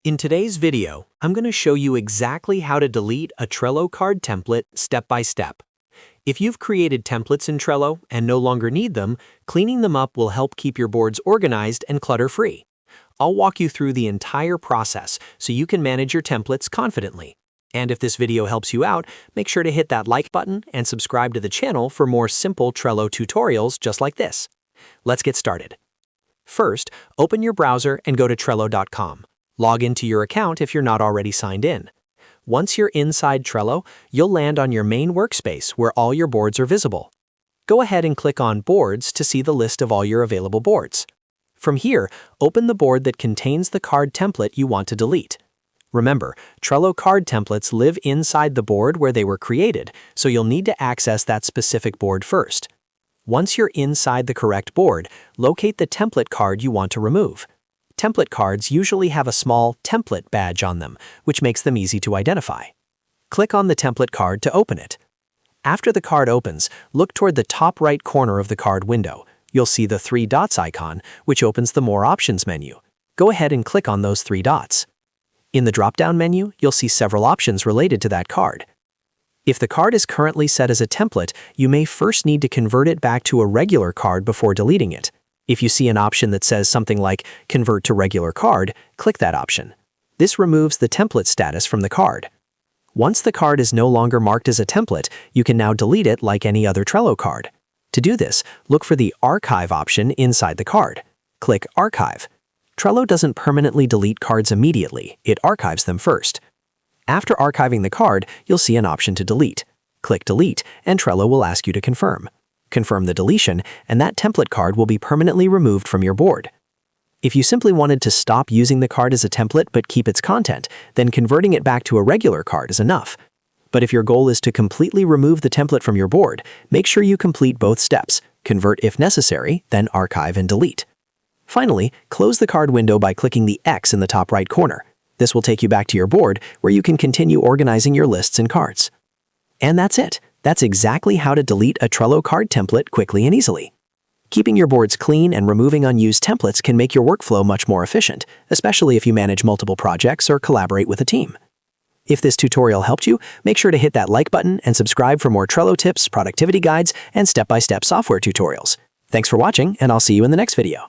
In today's video, I'm going to show you exactly how to delete a Trello card template step by step. If you've created templates in Trello and no longer need them, cleaning them up will help keep your boards organized and clutter-free. I'll walk you through the entire process so you can manage your templates confidently. And if this video helps you out, make sure to hit that like button and subscribe to the channel for more simple Trello tutorials just like this. Let's get started. First, open your browser and go to Trello.com. Log into your account if you're not already signed in. Once you're inside Trello, you'll land on your main workspace where all your boards are visible. Go ahead and click on Boards to see the list of all your available boards. From here, open the board that contains the card template you want to delete. Remember, Trello card templates live inside the board where they were created, so you'll need to access that specific board first. Once you're inside the correct board, locate the template card you want to remove. Template cards usually have a small template badge on them, which makes them easy to identify. Click on the template card to open it. After the card opens, look toward the top right corner of the card window. You'll see the 3 dots icon, which opens the More Options menu. Go ahead and click on those 3 dots. In the drop-down menu, you'll see several options related to that card. If the card is currently set as a template, you may first need to convert it back to a regular card before deleting it. If you see an option that says something like Convert to Regular Card, click that option. This removes the template status from the card. Once the card is no longer marked as a template, you can now delete it like any other Trello card. To do this, look for the Archive option inside the card. Click Archive. Trello doesn't permanently delete cards immediately, it archives them first. After archiving the card, you'll see an option to delete. Click Delete, and Trello will ask you to confirm. Confirm the deletion, and that template card will be permanently removed from your board. If you simply wanted to stop using the card as a template but keep its content, then converting it back to a regular card is enough. But if your goal is to completely remove the template from your board, make sure you complete both steps, convert if necessary, then archive and delete. Finally, close the card window by clicking the X in the top right corner. This will take you back to your board where you can continue organizing your lists and cards. And that's it. That's exactly how to delete a Trello card template quickly and easily. Keeping your boards clean and removing unused templates can make your workflow much more efficient, especially if you manage multiple projects or collaborate with a team. If this tutorial helped you, make sure to hit that like button and subscribe for more Trello tips, productivity guides, and step-by-step software tutorials. Thanks for watching, and I'll see you in the next video.